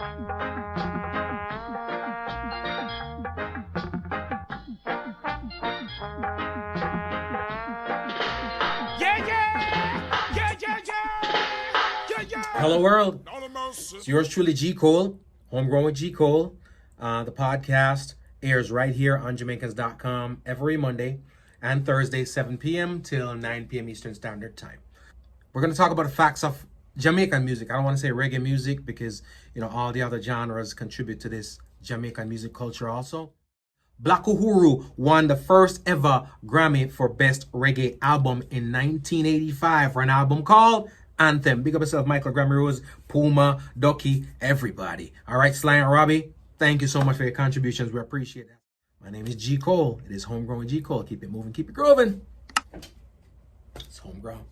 Hello world, it's yours truly G. Cole, Homegrown with G. Cole. The podcast airs right here on Jamaicans.com every Monday and Thursday, 7 p.m. till 9 p.m. Eastern Standard Time. We're going to talk about the facts of Jamaican music. I don't want to say reggae music because, all the other genres contribute to this Jamaican music culture also. Black Uhuru won the first ever Grammy for Best Reggae Album in 1985 for an album called Anthem. Big up yourself, Michael, Grammy Rose, Puma, Ducky, everybody. All right, Sly and Robbie, thank you so much for your contributions. We appreciate that. My name is G. Cole. It is Homegrown with G. Cole. Keep it moving, keep it grooving. It's homegrown.